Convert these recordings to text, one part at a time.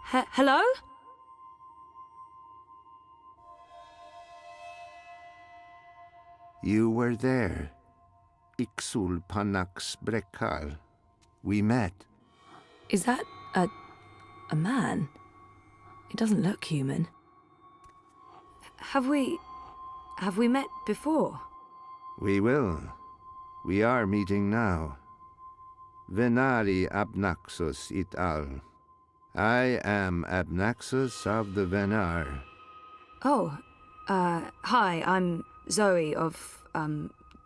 Hello? You were there. Ixul Panax Brekal. We met. Is that a man? It doesn't look human. Have we met before? We will. We are meeting now. Venari Abnaxus it al. I am Abnaxus of the Venar. Oh, hi, I'm Zoe of,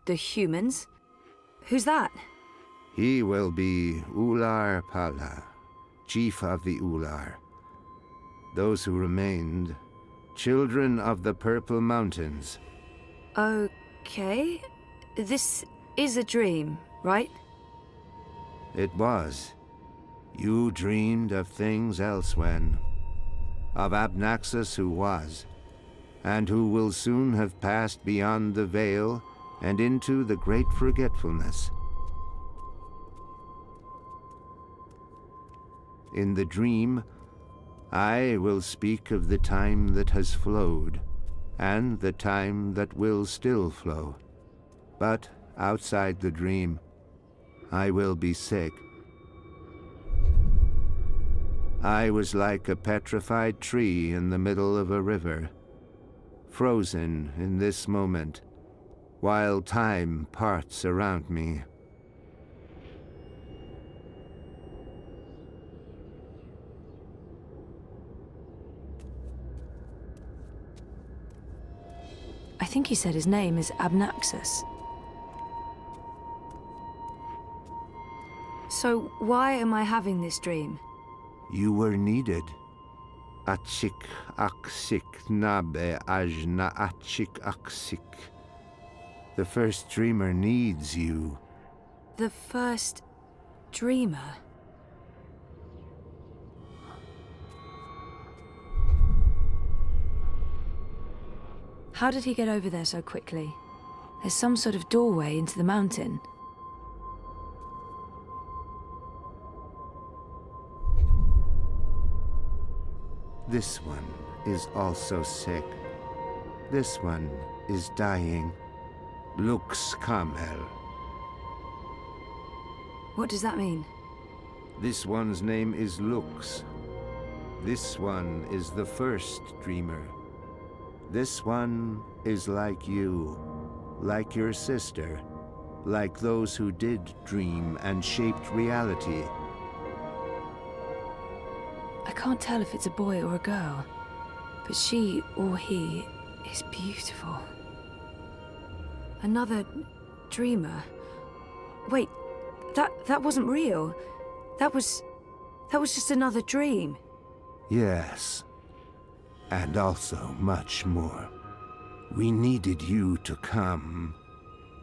the humans. Who's that? He will be Ular Pala, chief of the Ular. Those who remained, children of the Purple Mountains. Okay. This is a dream, right? It was. You dreamed of things elsewhen. Of Abnaxus who was, and who will soon have passed beyond the veil and into the great forgetfulness. In the dream, I will speak of the time that has flowed, and the time that will still flow. But outside the dream, I will be sick. I was like a petrified tree in the middle of a river, frozen in this moment, while time parts around me. I think he said his name is Abnaxus. So why am I having this dream? You were needed. Achik aksik nabe ajna achik aksik. The first dreamer needs you. The first dreamer? How did he get over there so quickly? There's some sort of doorway into the mountain. This one is also sick. This one is dying. Lux Kamel. What does that mean? This one's name is Lux. This one is the first dreamer. This one is like you, like your sister, like those who did dream and shaped reality. I can't tell if it's a boy or a girl, but she or he is beautiful. Another dreamer. Wait, that wasn't real. That was just another dream. Yes. And also much more. We needed you to come.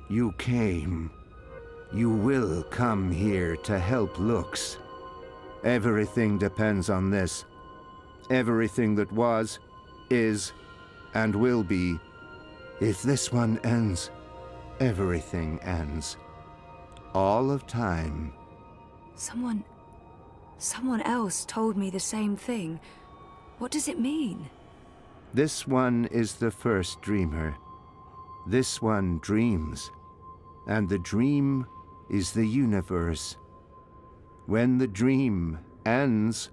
You came. You will come here to help Lux. Everything depends on this. Everything that was, is, and will be. If this one ends, everything ends. All of time. Someone else told me the same thing. What does it mean? This one is the first dreamer. This one dreams. And the dream is the universe. When the dream ends...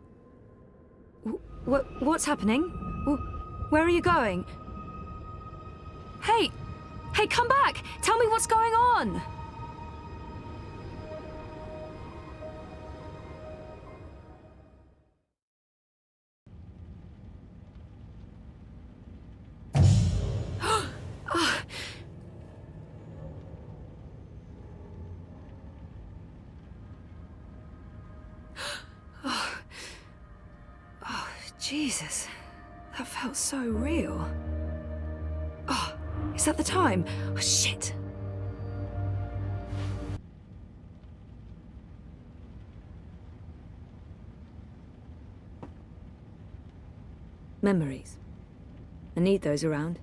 What's happening? Where are you going? Hey! Hey, come back! Tell me what's going on! Jesus, that felt so real. Oh, is that the time? Oh, shit. Memories. I need those around.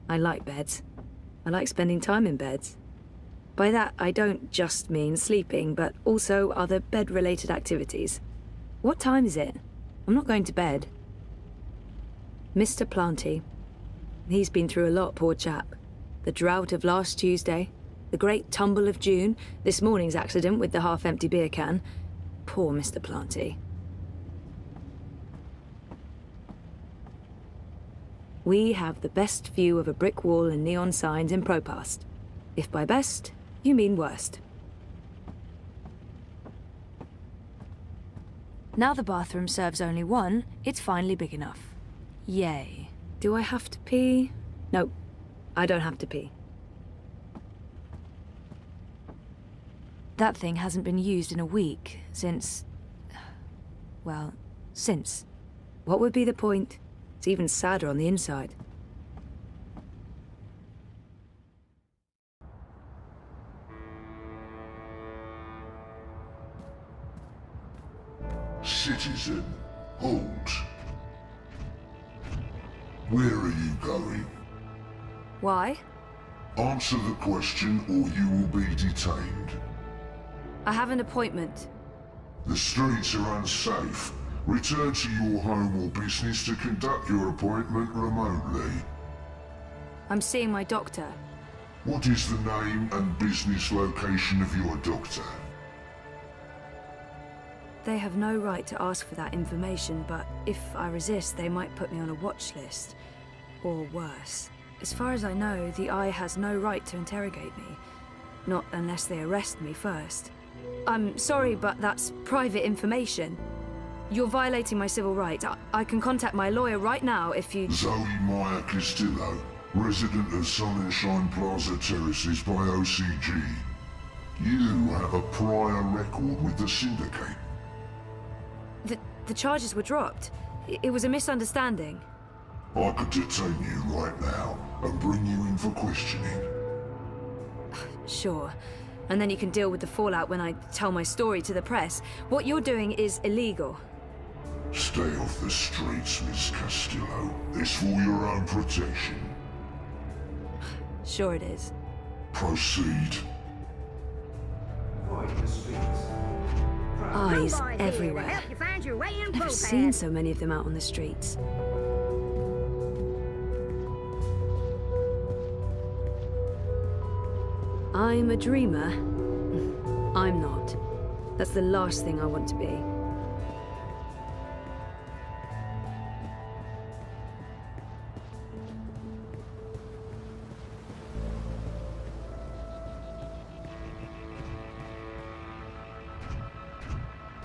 I like beds. I like spending time in beds. By that, I don't just mean sleeping, but also other bed-related activities. What time is it? I'm not going to bed. Mr. Planty. He's been through a lot, poor chap. The drought of last Tuesday, the great tumble of June, this morning's accident with the half-empty beer can. Poor Mr. Planty. We have the best view of a brick wall and neon signs in Propast. If by best, you mean worst. Now the bathroom serves only one, it's finally big enough. Yay. Do I have to pee? No, I don't have to pee. That thing hasn't been used in a week, since... well, since. What would be the point? It's even sadder on the inside. Citizen, halt. Where are you going? Why? Answer the question or you will be detained. I have an appointment. The streets are unsafe. Return to your home or business to conduct your appointment remotely. I'm seeing my doctor. What is the name and business location of your doctor? They have no right to ask for that information, but if I resist, they might put me on a watch list. Or worse. As far as I know, the Eye has no right to interrogate me. Not unless they arrest me first. I'm sorry, but that's private information. You're violating my civil rights. I can contact my lawyer right now if you... Zoe Meyer Castillo, resident of Sunshine Plaza Terraces by OCG. You have a prior record with the Syndicate. The charges were dropped. It was a misunderstanding. I could detain you right now and bring you in for questioning. Sure. And then you can deal with the fallout when I tell my story to the press. What you're doing is illegal. Stay off the streets, Miss Castillo. It's for your own protection. Sure it is. Proceed. Eyes everywhere. I've never seen so many of them out on the streets. I'm a dreamer. I'm not. That's the last thing I want to be.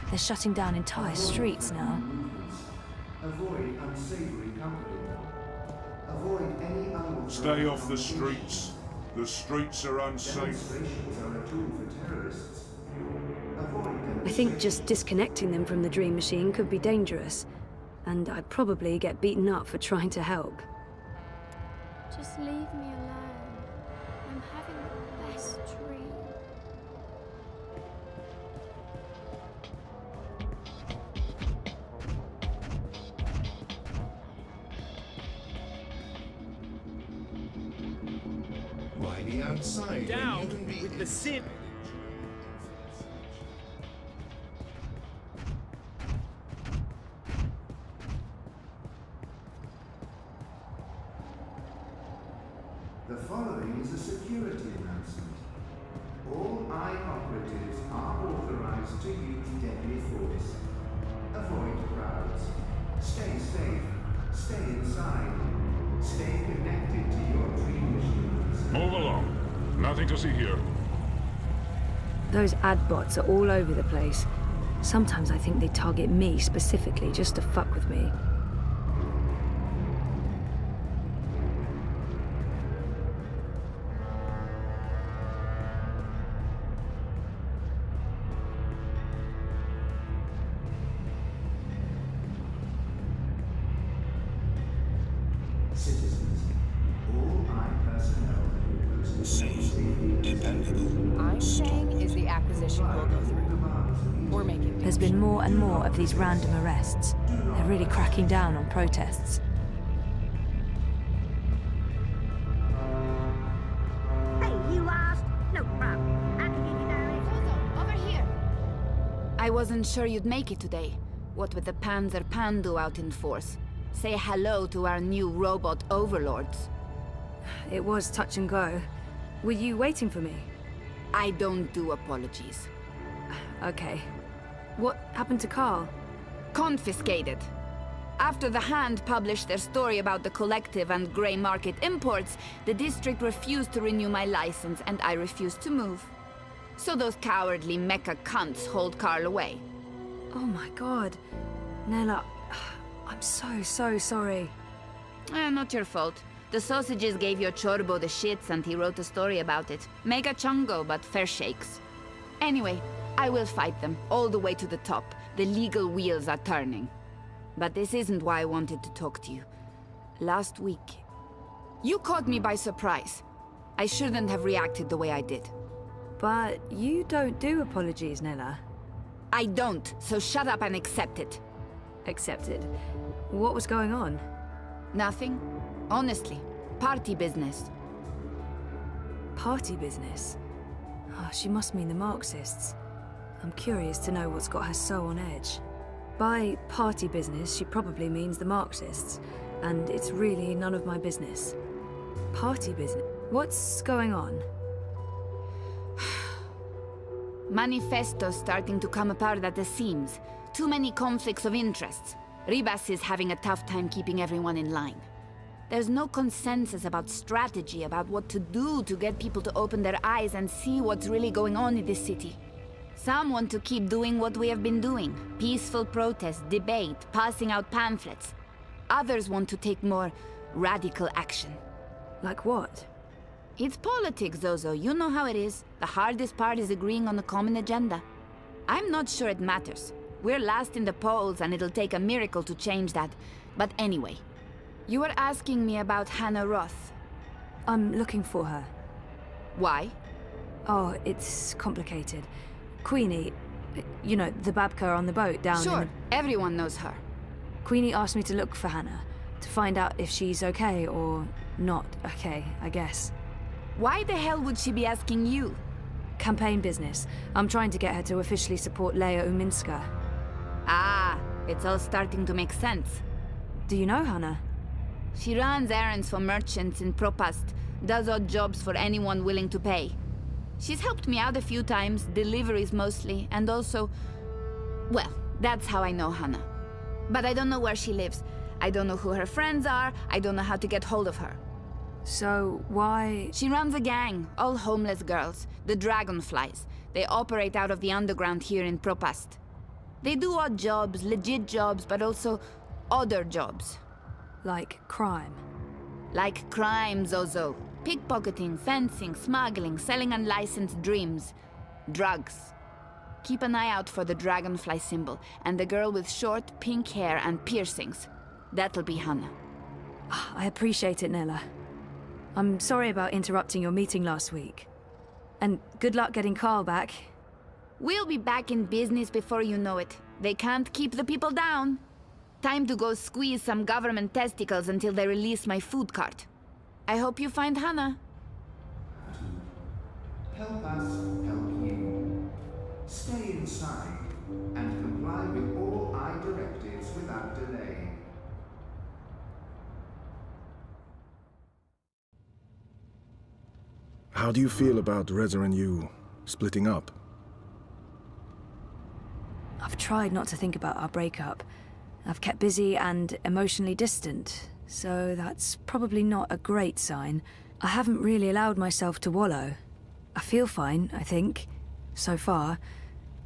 They're shutting down entire streets now. Avoid unsavory company. Avoid any unauthorized... Stay off the streets. The streets are unsafe. Demonstrations are a tool for terrorists. Avoid I think just disconnecting them from the dream machine could be dangerous. And I'd probably get beaten up for trying to help. Just leave me alone. I'm having the best dream. Why be outside Down when you can be with the sin. The following is a security announcement. All eye operatives are authorized to use deadly force. Avoid crowds. Stay safe. Stay inside. Stay connected to your dream machines. Move along. Nothing to see here. Those ad bots are all over the place. Sometimes I think they target me specifically just to fuck with me. Citizens, all eye personnel who post I'm saying is the acquisition will go through. We're making There's been more and more of these random arrests. They're really cracking down on protests. Hey, you lost? No problem. I wasn't sure you'd make it today. What with the Panzer Pandu out in force. Say hello to our new robot overlords. It was touch and go. Were you waiting for me? I don't do apologies. Okay. What happened to Carl? Confiscated. After the Hand published their story about the collective and grey market imports, the district refused to renew my license and I refused to move. So those cowardly mecha cunts hold Carl away. Oh my god. Nella, I'm so sorry. Not your fault. The sausages gave your Chorbo the shits and he wrote a story about it. Mega chungo, but fair shakes. Anyway, I will fight them, all the way to the top. The legal wheels are turning. But this isn't why I wanted to talk to you. Last week, you caught me by surprise. I shouldn't have reacted the way I did. But you don't do apologies, Nella. I don't, so shut up and accept it. Accepted. What was going on? Nothing. Honestly, party business. Party business? Oh, she must mean the Marxists. I'm curious to know what's got her so on edge. By party business, she probably means the Marxists, and it's really none of my business. Party business? What's going on? Manifesto's starting to come apart at the seams. Too many conflicts of interests. Ribas is having a tough time keeping everyone in line. There's no consensus about strategy, about what to do to get people to open their eyes and see what's really going on in this city. Some want to keep doing what we have been doing. Peaceful protest, debate, passing out pamphlets. Others want to take more radical action. Like what? It's politics, Zozo. You know how it is. The hardest part is agreeing on a common agenda. I'm not sure it matters. We're last in the polls and it'll take a miracle to change that. But anyway, you were asking me about Hannah Roth. I'm looking for her. Why? Oh, it's complicated. Queenie, you know, the Babka on the boat down Sure, in everyone knows her. Queenie asked me to look for Hannah, to find out if she's okay or not okay, I guess. Why the hell would she be asking you? Campaign business. I'm trying to get her to officially support Leia Uminska. Ah, it's all starting to make sense. Do you know Hannah? She runs errands for merchants in Propast, does odd jobs for anyone willing to pay. She's helped me out a few times, deliveries mostly, and also... Well, that's how I know Hannah. But I don't know where she lives. I don't know who her friends are. I don't know how to get hold of her. So, why... She runs a gang, all homeless girls, the Dragonflies. They operate out of the underground here in Propast. They do odd jobs, legit jobs, but also other jobs. Like crime? Like crime, Zozo. Pickpocketing, fencing, smuggling, selling unlicensed dreams. Drugs. Keep an eye out for the dragonfly symbol, and the girl with short, pink hair and piercings. That'll be Hannah. I appreciate it, Nella. I'm sorry about interrupting your meeting last week. And good luck getting Carl back. We'll be back in business before you know it. They can't keep the people down. Time to go squeeze some government testicles until they release my food cart. I hope you find Hannah. Help us help you. Stay inside and comply with all I directives without delay. How do you feel about Reza and you splitting up? I've tried not to think about our breakup. I've kept busy and emotionally distant, so that's probably not a great sign. I haven't really allowed myself to wallow. I feel fine, I think, so far.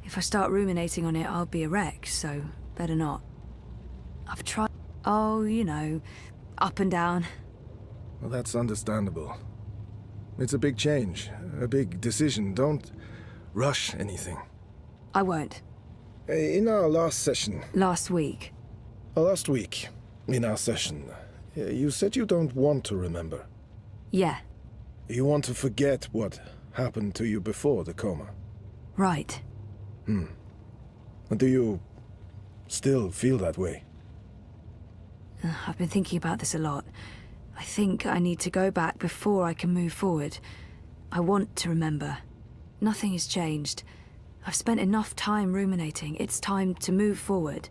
If I start ruminating on it, I'll be a wreck, so better not. I've tried... Oh, you know, up and down. Well, that's understandable. It's a big change, a big decision. Don't rush anything. I won't. In our last session... Last week. Last week, in our session, you said you don't want to remember. Yeah. You want to forget what happened to you before the coma. Right. And do you still feel that way? I've been thinking about this a lot. I think I need to go back before I can move forward. I want to remember. Nothing has changed. I've spent enough time ruminating. It's time to move forward.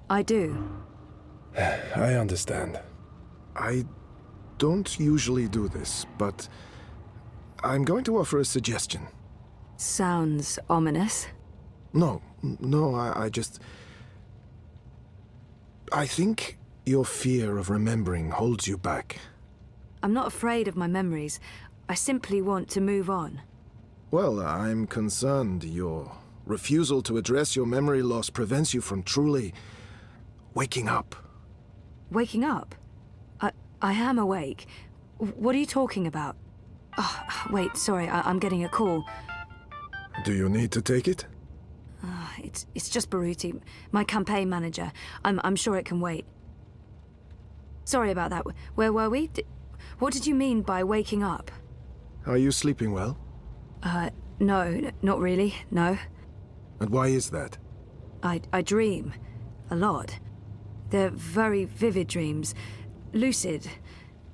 I do. I understand. I don't usually do this, but I'm going to offer a suggestion. Sounds ominous. No, I think your fear of remembering holds you back. I'm not afraid of my memories. I simply want to move on. Well, I'm concerned your refusal to address your memory loss prevents you from truly waking up. Waking up? I am awake. What are you talking about? Oh, wait, sorry, I'm getting a call. Do you need to take it? It's just Baruti, my campaign manager. I'm sure it can wait. Sorry about that. Where were we? What did you mean by waking up? Are you sleeping well? No, not really, no. And why is that? I dream. A lot. They're very vivid dreams. Lucid.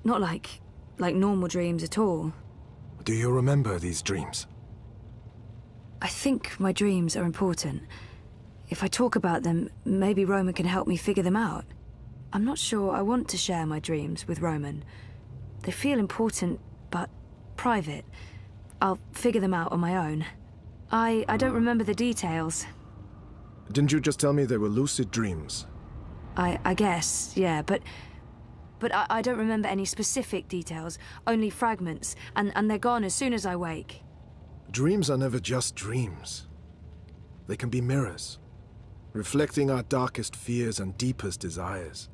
Not like normal dreams at all. Do you remember these dreams? I think my dreams are important. If I talk about them, maybe Roman can help me figure them out. I'm not sure I want to share my dreams with Roman. They feel important, but private. I'll figure them out on my own. I don't remember the details. Didn't you just tell me they were lucid dreams? I guess, yeah, but I don't remember any specific details, only fragments, and they're gone as soon as I wake. Dreams are never just dreams. They can be mirrors, reflecting our darkest fears and deepest desires.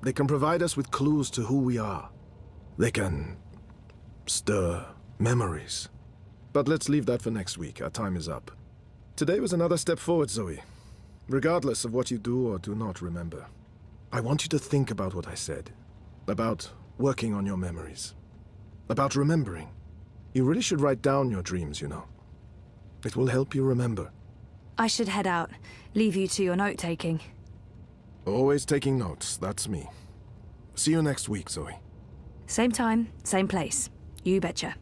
They can provide us with clues to who we are. They can stir memories. But let's leave that for next week. Our time is up. Today was another step forward, Zoe. Regardless of what you do or do not remember. I want you to think about what I said. About working on your memories. About remembering. You really should write down your dreams, you know. It will help you remember. I should head out. Leave you to your note-taking. Always taking notes, that's me. See you next week, Zoe. Same time, same place. You betcha.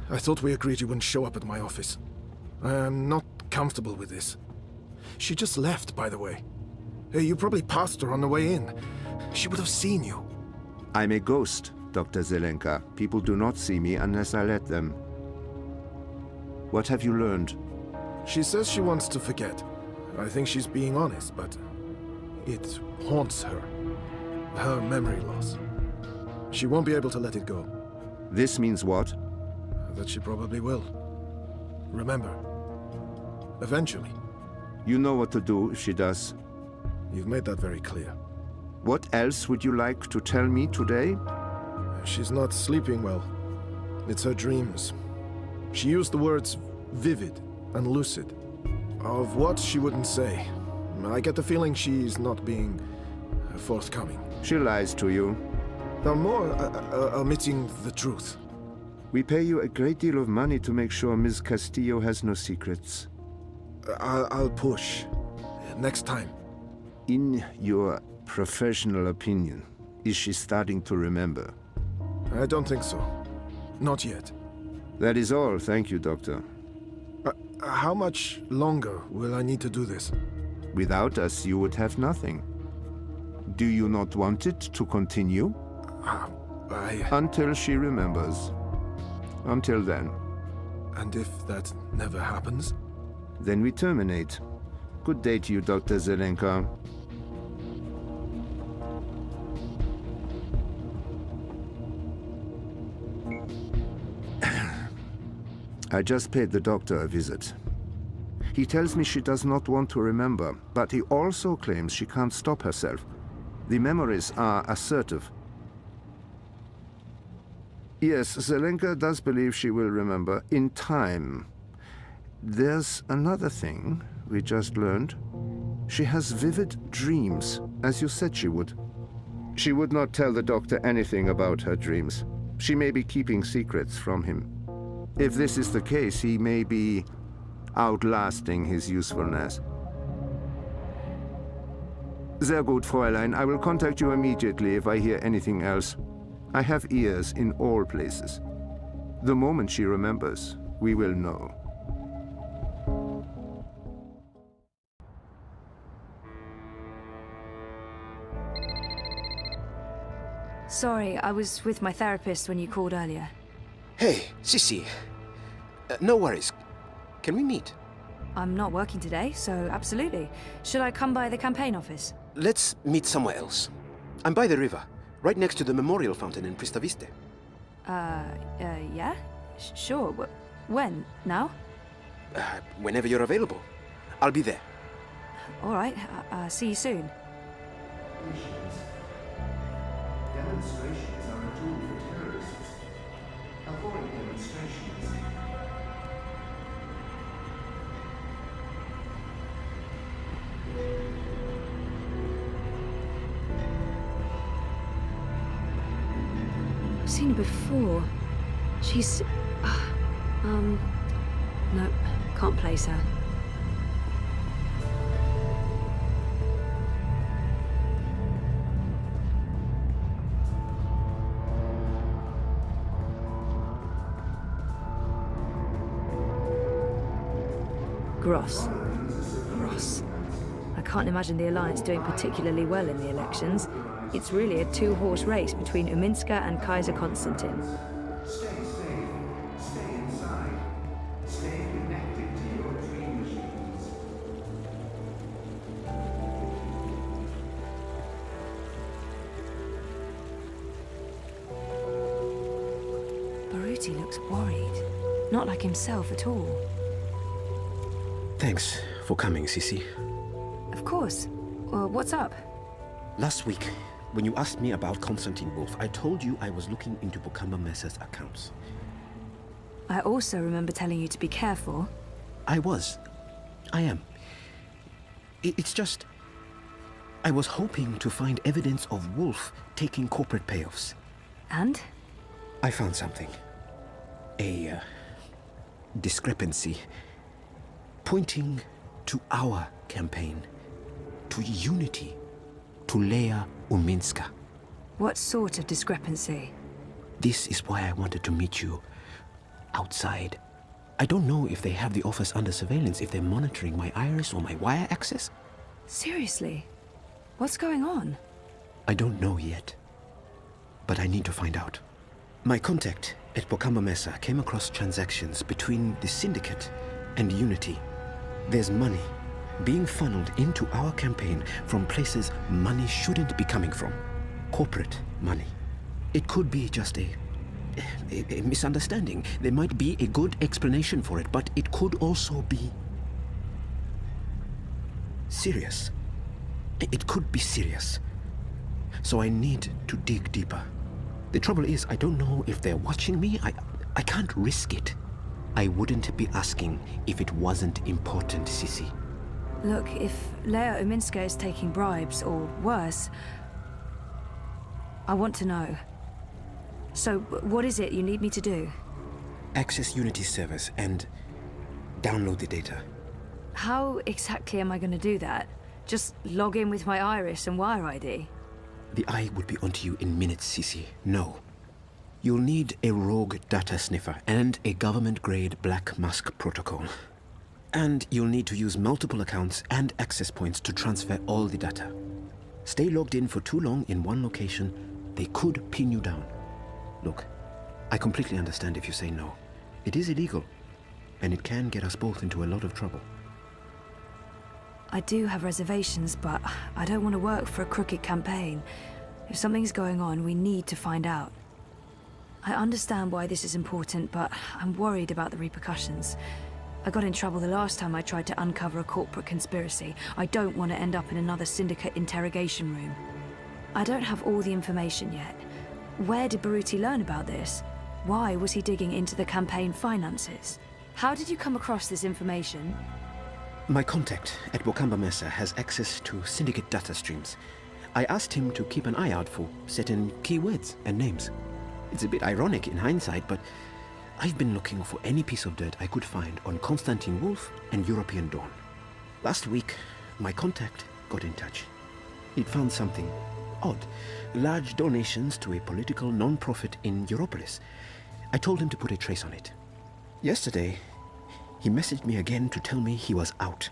I thought we agreed you wouldn't show up at my office. I am not comfortable with this. She just left, by the way. Hey, you probably passed her on the way in. She would have seen you. I'm a ghost, Dr. Zelenka. People do not see me unless I let them. What have you learned? She says she wants to forget. I think she's being honest, but it haunts her. Her memory loss. She won't be able to let it go. This means what? That she probably will. Remember. Eventually. You know what to do if she does. You've made that very clear. What else would you like to tell me today? She's not sleeping well. It's her dreams. She used the words vivid and lucid. Of what she wouldn't say. I get the feeling she's not being forthcoming. She lies to you. Or more, omitting the truth. We pay you a great deal of money to make sure Ms. Castillo has no secrets. I'll push. Next time. In your professional opinion, is she starting to remember? I don't think so. Not yet. That is all. Thank you, Doctor. How much longer will I need to do this? Without us, you would have nothing. Do you not want it to continue? Until she remembers. Until then. And if that never happens? Then we terminate. Good day to you, Dr. Zelenka. I just paid the doctor a visit. He tells me she does not want to remember, but he also claims she can't stop herself. The memories are assertive. Yes, Zelenka does believe she will remember in time. There's another thing we just learned. She has vivid dreams, as you said she would. She would not tell the doctor anything about her dreams. She may be keeping secrets from him. If this is the case, he may be outlasting his usefulness. Sehr gut, Fräulein. I will contact you immediately if I hear anything else. I have ears in all places. The moment she remembers, we will know. Sorry, I was with my therapist when you called earlier. Hey, Sissy. No worries. Can we meet? I'm not working today, so absolutely. Should I come by the campaign office? Let's meet somewhere else. I'm by the river, right next to the memorial fountain in Pristaviste. Yeah? Sure. When? Now? Whenever you're available. I'll be there. All right. See you soon. Demonstrations are a tool for terrorists. Avoid demonstrations. I've seen her before. She's... Nope. Can't place her. Gross. I can't imagine the Alliance doing particularly well in the elections. It's really a two-horse race between Uminska and Kaiser Konstantin. Stay safe. Stay inside. Stay connected to your dream machines. Baruti looks worried. Not like himself at all. Thanks for coming, Sissy. Of course. What's up? Last week, when you asked me about Konstantin Wolf, I told you I was looking into Bokamba Mesa's accounts. I also remember telling you to be careful. I was. I am. It's just... I was hoping to find evidence of Wolf taking corporate payoffs. And? I found something. A discrepancy pointing to our campaign, to unity, to Leia Uminska. What sort of discrepancy? This is why I wanted to meet you outside. I don't know if they have the office under surveillance, if they're monitoring my iris or my wire access. Seriously? What's going on? I don't know yet, but I need to find out. My contact at Bokamba Mesa came across transactions between the Syndicate and Unity. There's money being funneled into our campaign from places money shouldn't be coming from. Corporate money. It could be just a misunderstanding. There might be a good explanation for it, but it could also be serious. It could be serious. So I need to dig deeper. The trouble is, I don't know if they're watching me. I can't risk it. I wouldn't be asking if it wasn't important, Sissy. Look, if Leia Uminska is taking bribes, or worse, I want to know. So, what is it you need me to do? Access Unity's servers and download the data. How exactly am I going to do that? Just log in with my iris and wire ID? The eye would be onto you in minutes, Sissy. No. You'll need a rogue data sniffer and a government-grade Black Mask protocol. And you'll need to use multiple accounts and access points to transfer all the data. Stay logged in for too long in one location, they could pin you down. Look, I completely understand if you say no. It is illegal, and it can get us both into a lot of trouble. I do have reservations, but I don't want to work for a crooked campaign. If something's going on, we need to find out. I understand why this is important, but I'm worried about the repercussions. I got in trouble the last time I tried to uncover a corporate conspiracy. I don't want to end up in another Syndicate interrogation room. I don't have all the information yet. Where did Baruti learn about this? Why was he digging into the campaign finances? How did you come across this information? My contact at Bokamba Mesa has access to Syndicate data streams. I asked him to keep an eye out for certain keywords and names. It's a bit ironic in hindsight, but I've been looking for any piece of dirt I could find on Konstantin Wolf and European Dawn. Last week, my contact got in touch. He'd found something odd. Large donations to a political non-profit in Europolis. I told him to put a trace on it. Yesterday, he messaged me again to tell me he was out.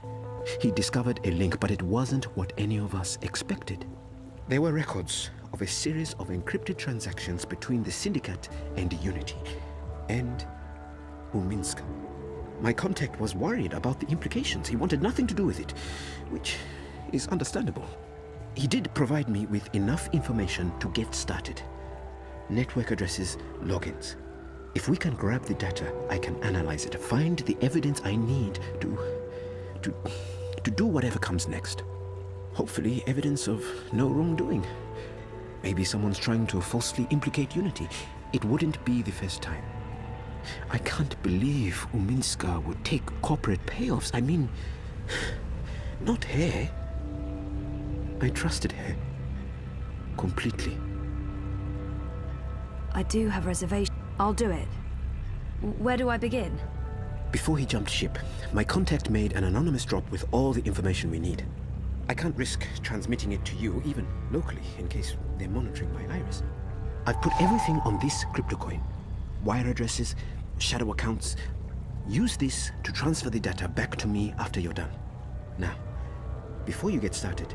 He discovered a link, but it wasn't what any of us expected. There were records of a series of encrypted transactions between the Syndicate and Unity, and Uminsk. My contact was worried about the implications. He wanted nothing to do with it, which is understandable. He did provide me with enough information to get started. Network addresses, logins. If we can grab the data, I can analyze it, find the evidence I need to do whatever comes next. Hopefully evidence of no wrongdoing. Maybe someone's trying to falsely implicate Unity. It wouldn't be the first time. I can't believe Uminska would take corporate payoffs. I mean, not her. I trusted her. Completely. I do have reservations. I'll do it. Where do I begin? Before he jumped ship, my contact made an anonymous drop with all the information we need. I can't risk transmitting it to you, even locally, in case they're monitoring my iris. I've put everything on this crypto coin. Wire addresses, shadow accounts. Use this to transfer the data back to me after you're done. Now, before you get started,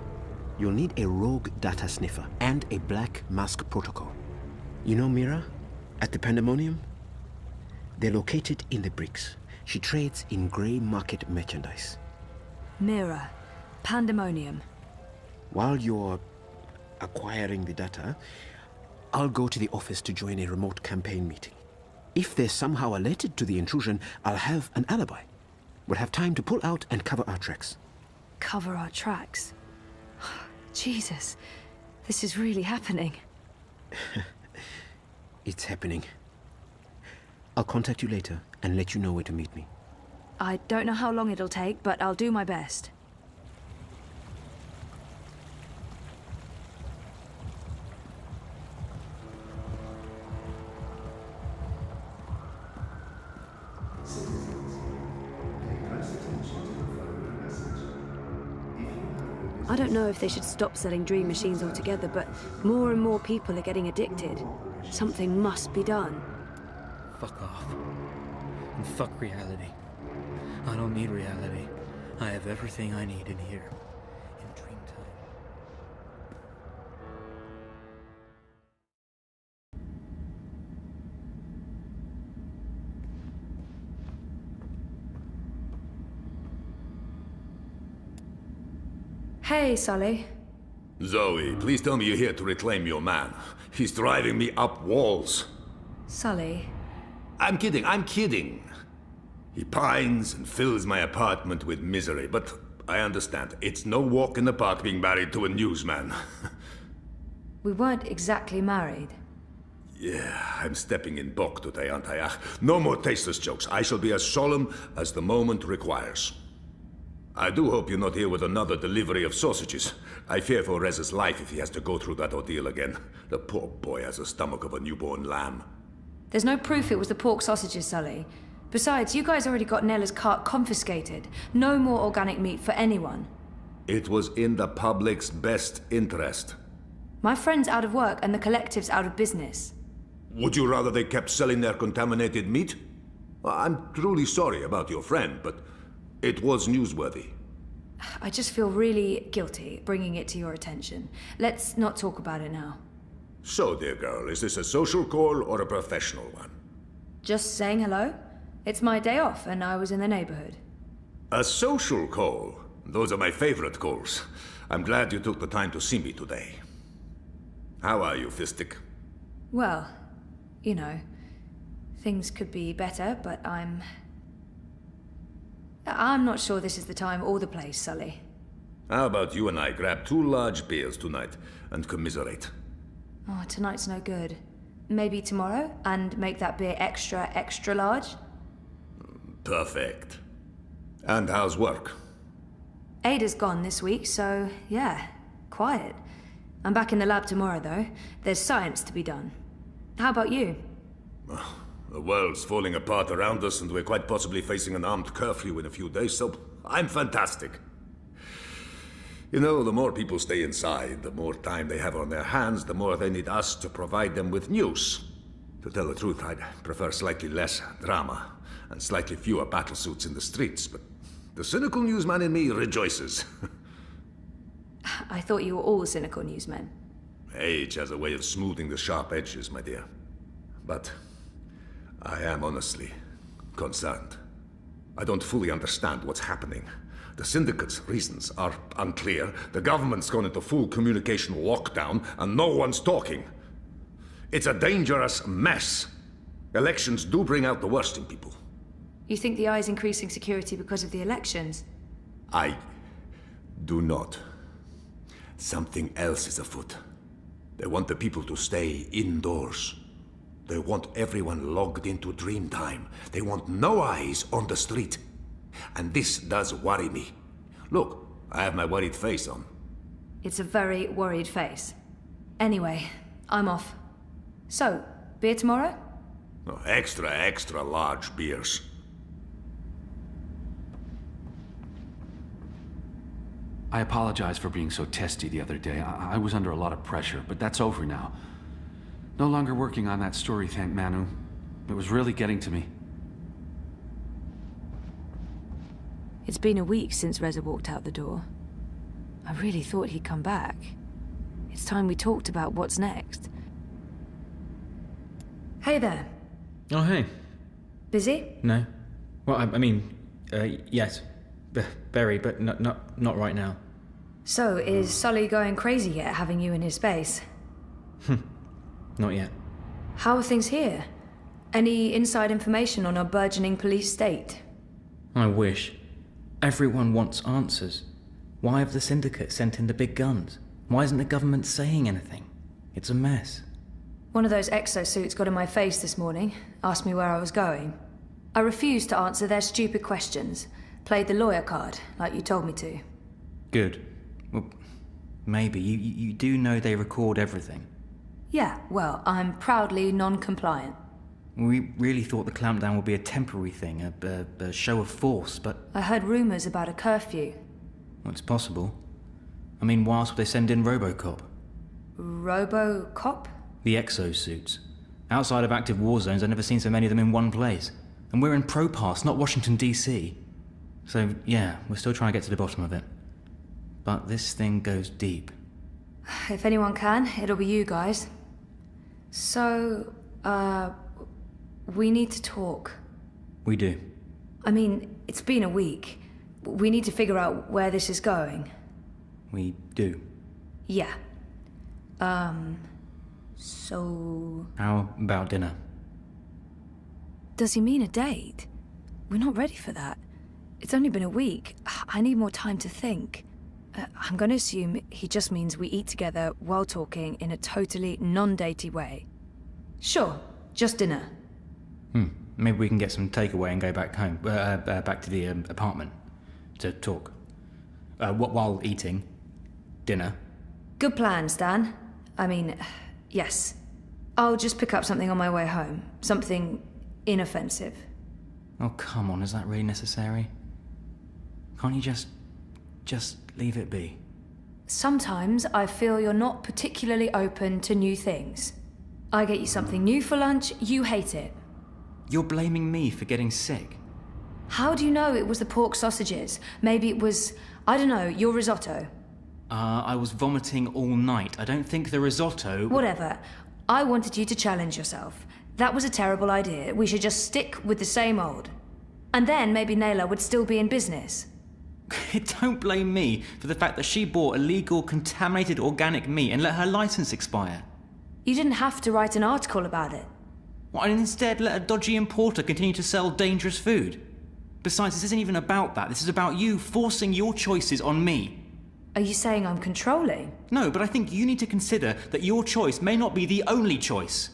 you'll need a rogue data sniffer and a black mask protocol. You know Mira at the Pandemonium? They're located in the bricks. She trades in grey market merchandise. Mira. Pandemonium. While you're acquiring the data, I'll go to the office to join a remote campaign meeting. If they're somehow alerted to the intrusion, I'll have an alibi. We'll have time to pull out and cover our tracks. Cover our tracks? Jesus, this is really happening. It's happening. I'll contact you later and let you know where to meet me. I don't know how long it'll take, but I'll do my best. I don't know if they should stop selling dream machines altogether, but more and more people are getting addicted. Something must be done. Fuck off. And fuck reality. I don't need reality. I have everything I need in here. In Dreamtime. Hey, Sully. Zoe, please tell me you're here to reclaim your man. He's driving me up walls. Sully. I'm kidding. He pines and fills my apartment with misery, but I understand. It's no walk in the park being married to a newsman. We weren't exactly married. Yeah, I'm stepping in Bok today, aren't I? No more tasteless jokes. I shall be as solemn as the moment requires. I do hope you're not here with another delivery of sausages. I fear for Rez's life if he has to go through that ordeal again. The poor boy has the stomach of a newborn lamb. There's no proof it was the pork sausages, Sully. Besides, you guys already got Nella's cart confiscated. No more organic meat for anyone. It was in the public's best interest. My friend's out of work and the collective's out of business. Would you rather they kept selling their contaminated meat? Well, I'm truly sorry about your friend, but it was newsworthy. I just feel really guilty bringing it to your attention. Let's not talk about it now. So, dear girl, is this a social call or a professional one? Just saying hello. It's my day off and I was in the neighborhood. A social call? Those are my favorite calls. I'm glad you took the time to see me today. How are you, Fistic? Well, you know, things could be better, but I'm not sure this is the time or the place, Sully. How about you and I grab 2 large beers tonight and commiserate? Oh, tonight's no good. Maybe tomorrow, and make that beer extra, extra large? Perfect. And how's work? Ada's gone this week, so yeah, quiet. I'm back in the lab tomorrow, though. There's science to be done. How about you? The world's falling apart around us, and we're quite possibly facing an armed curfew in a few days, so I'm fantastic. You know, the more people stay inside, the more time they have on their hands, the more they need us to provide them with news. To tell the truth, I'd prefer slightly less drama and slightly fewer battlesuits in the streets, but the cynical newsman in me rejoices. I thought you were all cynical newsmen. Age has a way of smoothing the sharp edges, my dear. But I am honestly concerned. I don't fully understand what's happening. The Syndicate's reasons are unclear. The government's gone into full communication lockdown, and no one's talking. It's a dangerous mess. Elections do bring out the worst in people. You think the Eye's increasing security because of the elections? I do not. Something else is afoot. They want the people to stay indoors. They want everyone logged into Dreamtime. They want no eyes on the street. And this does worry me. Look, I have my worried face on. It's a very worried face. Anyway, I'm off. So, beer tomorrow? Oh, extra large beers. I apologize for being so testy the other day. I was under a lot of pressure, but that's over now. No longer working on that story, thank Manu. It was really getting to me. It's been a week since Reza walked out the door. I really thought he'd come back. It's time we talked about what's next. Hey there. Oh, hey. Busy? No. Well, I mean, yes. Very, but not right now. So, is Sully going crazy yet, having you in his space? Not yet. How are things here? Any inside information on our burgeoning police state? I wish. Everyone wants answers. Why have the Syndicate sent in the big guns? Why isn't the government saying anything? It's a mess. One of those exosuits got in my face this morning, asked me where I was going. I refused to answer their stupid questions. Played the lawyer card, like you told me to. Good. Well, maybe. You do know they record everything. Yeah, well, I'm proudly non-compliant. We really thought the clampdown would be a temporary thing, a show of force, but... I heard rumors about a curfew. Well, it's possible. I mean, why else would they send in RoboCop? RoboCop? The exosuits. Outside of active war zones, I've never seen so many of them in one place. And we're in Propass, not Washington, D.C. So, yeah, we're still trying to get to the bottom of it. But this thing goes deep. If anyone can, it'll be you guys. So, we need to talk. We do. I mean, it's been a week. We need to figure out where this is going. We do. Yeah. So... How about dinner? Does he mean a date? We're not ready for that. It's only been a week. I need more time to think. I'm going to assume he just means we eat together while talking in a totally non-datey way. Sure, just dinner. Maybe we can get some takeaway and go back home, back to the apartment to talk. While eating dinner. Good plan, Stan. I mean, yes. I'll just pick up something on my way home. Something inoffensive. Oh, come on, is that really necessary? Can't you just leave it be? Sometimes I feel you're not particularly open to new things. I get you something new for lunch, you hate it. You're blaming me for getting sick. How do you know it was the pork sausages? Maybe it was, I don't know, your risotto. I was vomiting all night. I don't think the risotto... Whatever. I wanted you to challenge yourself. That was a terrible idea. We should just stick with the same old. And then maybe Naylor would still be in business. Don't blame me for the fact that she bought illegal, contaminated organic meat and let her license expire. You didn't have to write an article about it. Well, and instead let a dodgy importer continue to sell dangerous food. Besides, this isn't even about that. This is about you forcing your choices on me. Are you saying I'm controlling? No, but I think you need to consider that your choice may not be the only choice.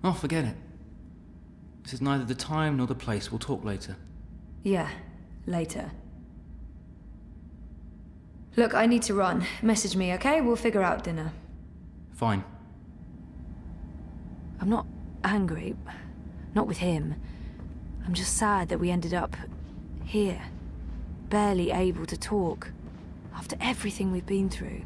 Oh, forget it. This is neither the time nor the place. We'll talk later. Yeah, later. Look, I need to run. Message me, okay? We'll figure out dinner. Fine. I'm not angry. Not with him. I'm just sad that we ended up here. Barely able to talk. After everything we've been through.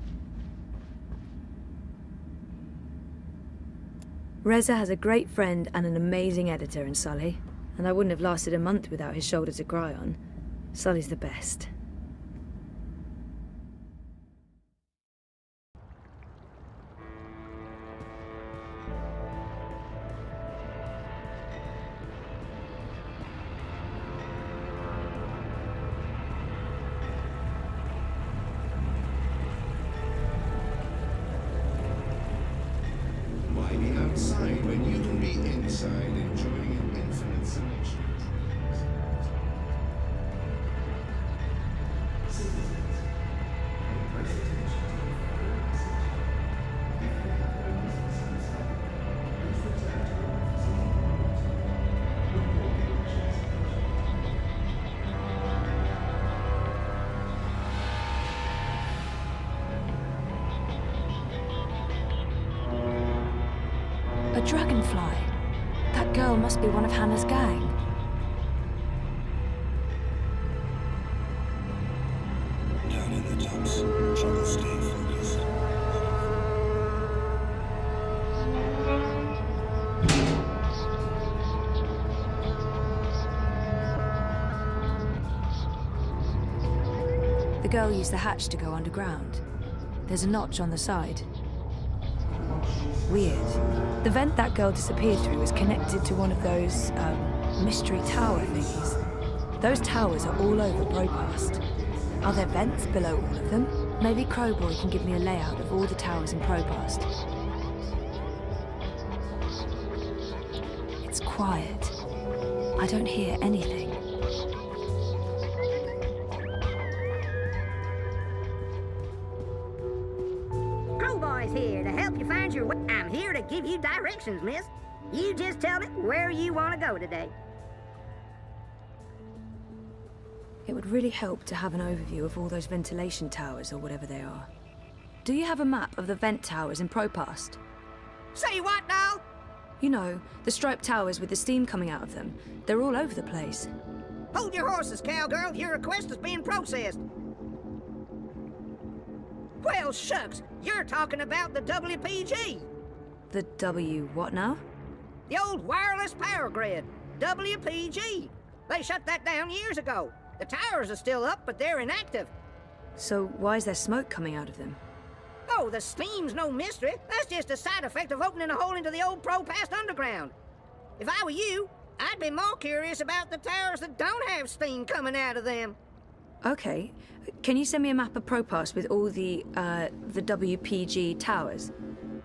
Reza has a great friend and an amazing editor in Sully, and I wouldn't have lasted a month without his shoulder to cry on. Sully's the best. Why be outside when you can be inside enjoying an infinite selection of drinks? Citizens, pay close attention to the following message. If you have no business inside, please return to your offices immediately. Report the actions A dragonfly. That girl must be one of Hannah's gang. Down in the dumps. Try to stay focused. The girl used the hatch to go underground. There's a notch on the side. Weird. The vent that girl disappeared through was connected to one of those, mystery tower thingies. Those towers are all over Propast. Are there vents below all of them? Maybe Crowboy can give me a layout of all the towers in Propast. It's quiet. I don't hear anything. Crowboy's here to help you find your way. I'm here to give you directions, miss. You just tell me where you want to go today. It would really help to have an overview of all those ventilation towers or whatever they are. Do you have a map of the vent towers in Propast? Say what now? You know, the striped towers with the steam coming out of them. They're all over the place. Hold your horses, cowgirl. Your request is being processed. Well, shucks. You're talking about the WPG. The W what now? The old wireless power grid. WPG. They shut that down years ago. The towers are still up, but they're inactive. So why is there smoke coming out of them? Oh, the steam's no mystery. That's just a side effect of opening a hole into the old Propast underground. If I were you, I'd be more curious about the towers that don't have steam coming out of them. Okay. Can you send me a map of Propast with all the WPG towers?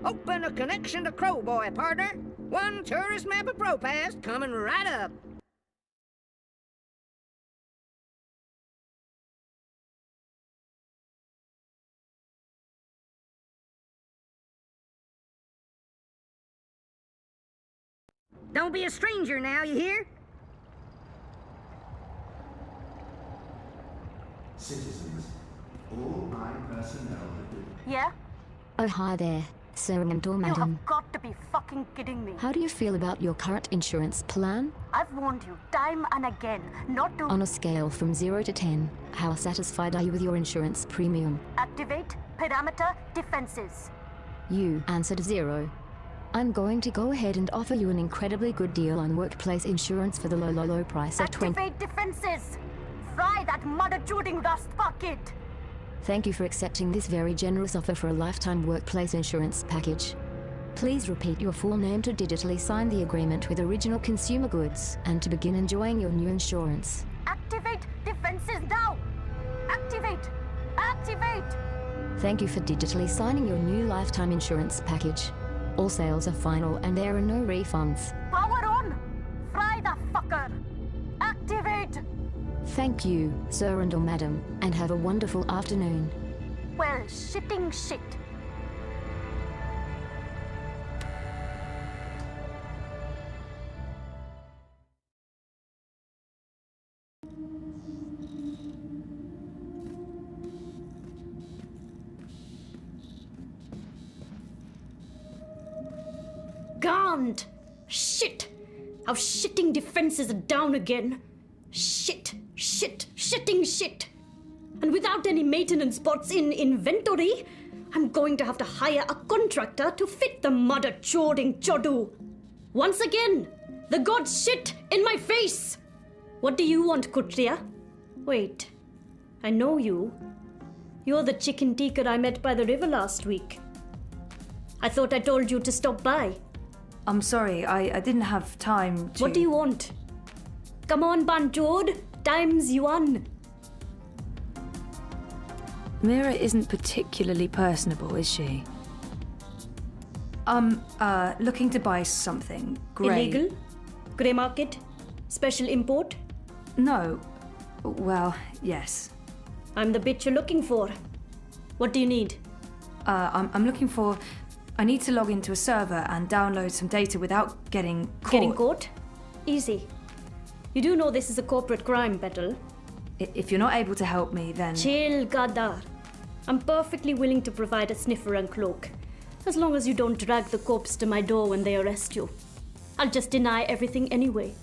Open a connection to Crowboy, partner. One tourist map of Propast coming right up. Don't be a stranger now, you hear? Citizens, all my personnel have been... Yeah? Oh, hi there, sir and or madam. You have got to be fucking kidding me. How do you feel about your current insurance plan? I've warned you time and again not to... On a scale from 0 to 10, how satisfied are you with your insurance premium? Activate parameter defenses. You answered 0. I'm going to go ahead and offer you an incredibly good deal on workplace insurance for the low price of 20... Activate defenses! Fry that mother-chuding rust bucket! Thank you for accepting this very generous offer for a lifetime workplace insurance package. Please repeat your full name to digitally sign the agreement with Original Consumer Goods and to begin enjoying your new insurance. Activate defenses now! Activate! Activate! Thank you for digitally signing your new lifetime insurance package. All sales are final and there are no refunds. Power on! Fry the fucker! Activate! Thank you, sir and or madam, and have a wonderful afternoon. Well, shitting shit. Gaunt! Shit! Our shitting defenses are down again. Shit! Shit! Shitting shit! And without any maintenance bots in inventory, I'm going to have to hire a contractor to fit the mother choding chodu. Once again, the gods shit in my face! What do you want, Kutria? Wait, I know you. You're the chicken tikka I met by the river last week. I thought I told you to stop by. I'm sorry, I didn't have time to... What do you want? Come on, Banjod, time's yuan. Mira isn't particularly personable, is she? Looking to buy something. Grey. Illegal? Grey market? Special import? No. Well, yes. I'm the bitch you're looking for. What do you need? I'm looking for... I need to log into a server and download some data without getting caught. Getting caught? Easy. You do know this is a corporate crime, Petal. If you're not able to help me, then... Chill, Gadar. I'm perfectly willing to provide a sniffer and cloak, as long as you don't drag the corpse to my door when they arrest you. I'll just deny everything anyway.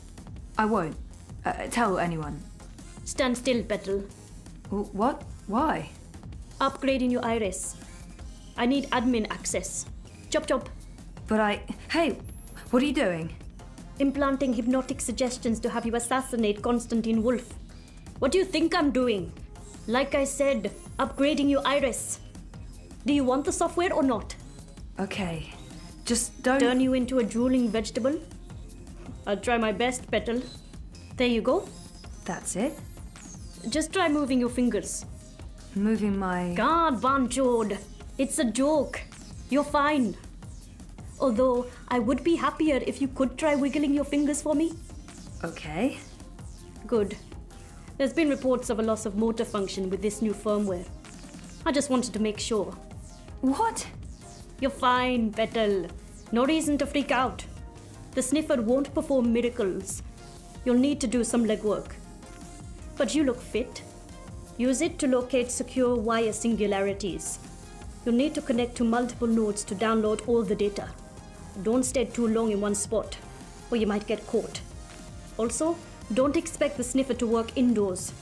I won't. Tell anyone. Stand still, Petal. What? Why? Upgrading your iris. I need admin access. Chop chop. But Hey, what are you doing? Implanting hypnotic suggestions to have you assassinate Constantine Wolf. What do you think I'm doing? Like I said, upgrading your iris. Do you want the software or not? Okay. Just don't... Turn you into a drooling vegetable? I'll try my best, Petal. There you go. That's it? Just try moving your fingers. Moving my... God, Vanchod. It's a joke. You're fine. Although, I would be happier if you could try wiggling your fingers for me. Okay. Good. There's been reports of a loss of motor function with this new firmware. I just wanted to make sure. What? You're fine, Petal. No reason to freak out. The sniffer won't perform miracles. You'll need to do some legwork. But you look fit. Use it to locate secure wire singularities. You'll need to connect to multiple nodes to download all the data. Don't stay too long in one spot, or you might get caught. Also, don't expect the sniffer to work indoors.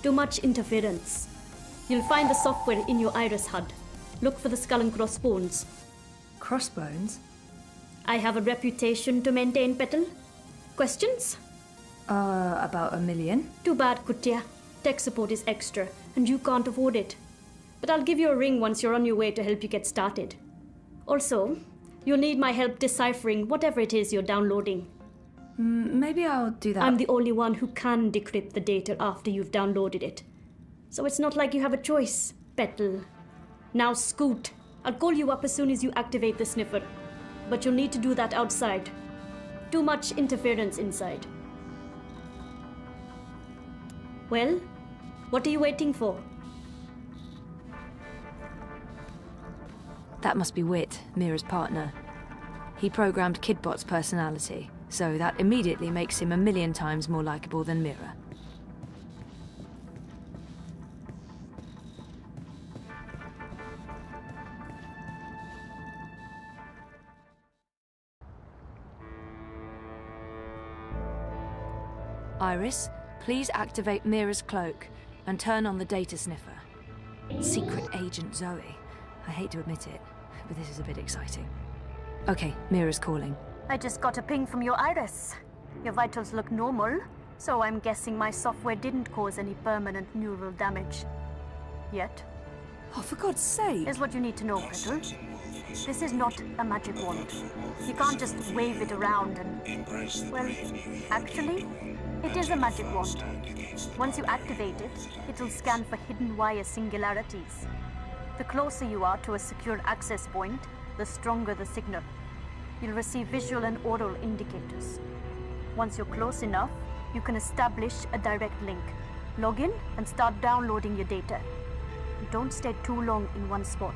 Too much interference. You'll find the software in your iris HUD. Look for the skull and crossbones. Crossbones? I have a reputation to maintain, Petal. Questions? About 1 million. Too bad, Kutia. Tech support is extra, and you can't afford it. But I'll give you a ring once you're on your way to help you get started. Also, you'll need my help deciphering whatever it is you're downloading. Maybe I'll do that. I'm the only one who can decrypt the data after you've downloaded it. So it's not like you have a choice, Petal. Now scoot. I'll call you up as soon as you activate the sniffer. But you'll need to do that outside. Too much interference inside. Well, what are you waiting for? That must be Wit, Mira's partner. He programmed Kidbot's personality, so that immediately makes him 1,000,000 times more likable than Mira. Iris, please activate Mira's cloak and turn on the data sniffer. Secret Agent Zoe. I hate to admit it, but this is a bit exciting. Okay, Mira's calling. I just got a ping from your iris. Your vitals look normal, so I'm guessing my software didn't cause any permanent neural damage. Yet. Oh, for God's sake! Here's what you need to know, Petal. This is not a magic wand. You can't just wave it around and... Well, actually, it is a magic wand. Once you activate it, it'll scan for hidden wire singularities. The closer you are to a secure access point, the stronger the signal. You'll receive visual and oral indicators. Once you're close enough, you can establish a direct link. Log in and start downloading your data. Don't stay too long in one spot.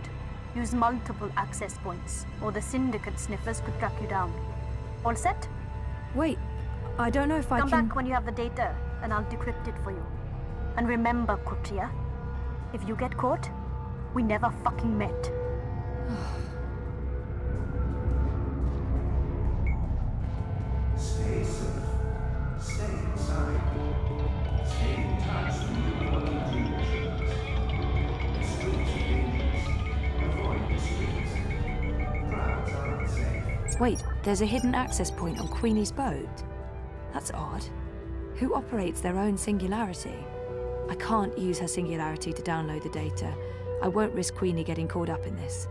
Use multiple access points, or the syndicate sniffers could track you down. All set? Wait, I don't know if I can... Come back when you have the data, and I'll decrypt it for you. And remember, Kutria, if you get caught, we never fucking met. Stay safe. Stay inside. Stay in touch with your body dreams. Wait, there's a hidden access point on Queenie's boat? That's odd. Who operates their own singularity? I can't use her singularity to download the data. I won't risk Queenie getting caught up in this.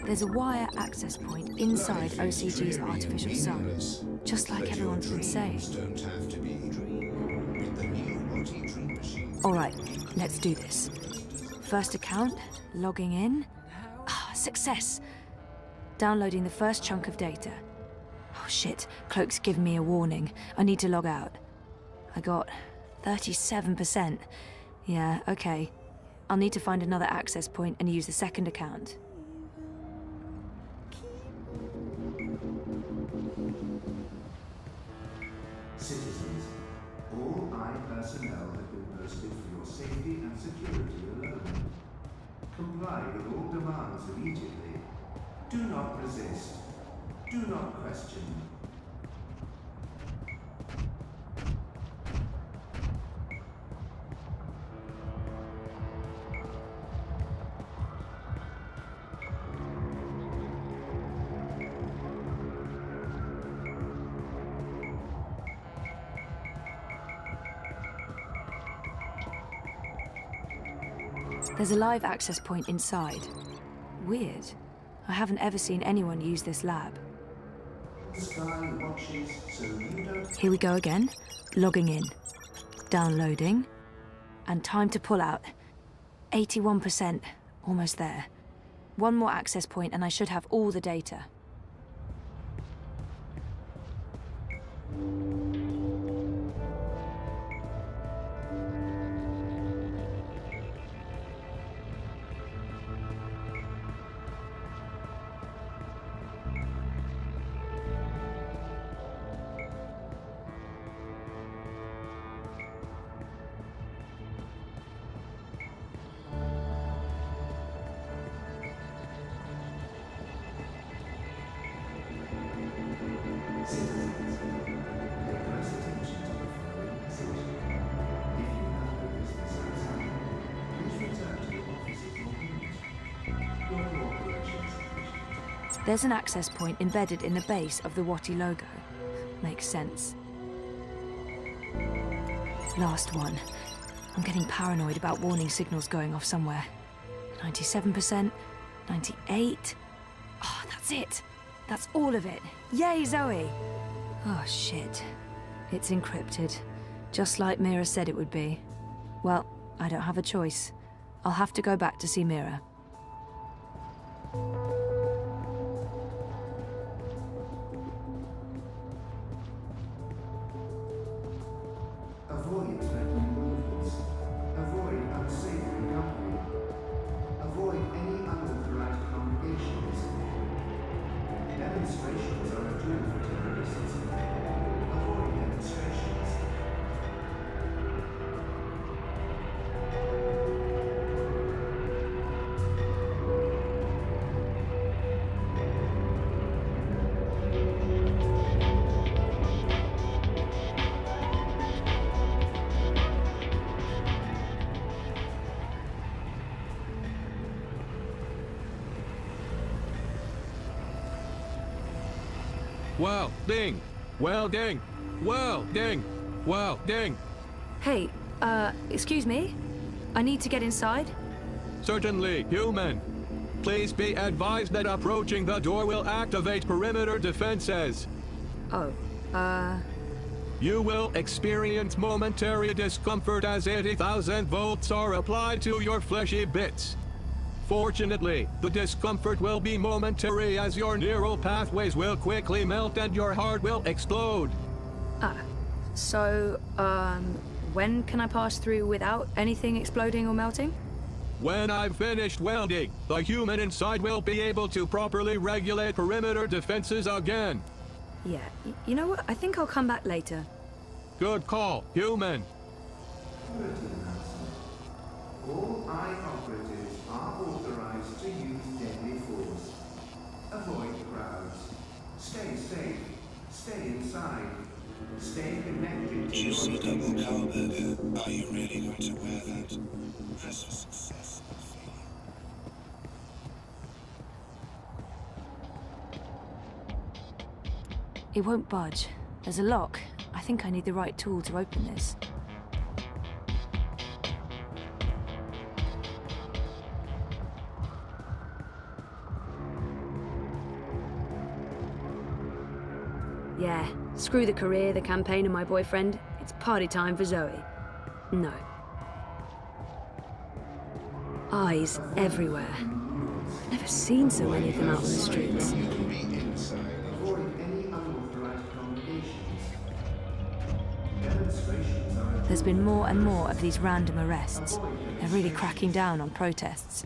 There's a wire access point inside OCG's artificial sun, just like everyone's been saying. Alright, let's do this. First account, logging in. Ah, success! Downloading the first chunk of data. Oh shit, Cloak's given me a warning. I need to log out. I got 37%. Yeah, okay. I'll need to find another access point and use the second account. Citizens, all personnel have been posted for your safety and security alone. Comply with all demands immediately. Do not resist. Do not question. There's a live access point inside. Weird. I haven't ever seen anyone use this lab. Here we go again. Logging in. Downloading. And time to pull out. 81%. Almost there. One more access point and I should have all the data. There's an access point embedded in the base of the Watty logo. Makes sense. Last one. I'm getting paranoid about warning signals going off somewhere. 97%, 98. Oh, that's it. That's all of it. Yay, Zoe! Oh, shit. It's encrypted. Just like Mira said it would be. Well, I don't have a choice. I'll have to go back to see Mira. Avoid threatening movements. Avoid unsavory company. Avoid any unauthorized congregations. Demonstrations are a tool for terrorists. Avoid demonstrations. Well, ding! Well, ding! Well, ding! Well, ding! Hey, excuse me? I need to get inside? Certainly, human. Please be advised that approaching the door will activate perimeter defenses. Oh, You will experience momentary discomfort as 80,000 volts are applied to your fleshy bits. Fortunately, the discomfort will be momentary as your neural pathways will quickly melt and your heart will explode. So, when can I pass through without anything exploding or melting? When I've finished welding, the human inside will be able to properly regulate perimeter defenses again. Yeah, you know what? I think I'll come back later. Good call, human. Security announcement. All I operatives are authorized to use deadly force. Avoid crowds. Stay safe. Stay inside. Stay connected to Juicy your double cow burger. Are you really going to wear that? Press a success. It won't budge. There's a lock. I think I need the right tool to open this. Yeah, screw the career, the campaign, and my boyfriend. It's party time for Zoe. No. Eyes everywhere. I've never seen so many of them out on the streets. Avoid any unauthorized congregations. Demonstrations are There's been more and more of these random arrests. They're really cracking down on protests.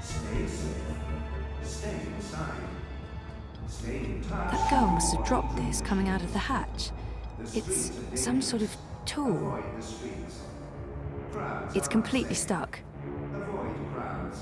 Stay safe. Stay inside. Stay in touch. That girl must have dropped this coming out of the hatch. It's some sort of tool. Avoid the streets. Crowds It's are completely unsafe. stuck. Avoid crowds.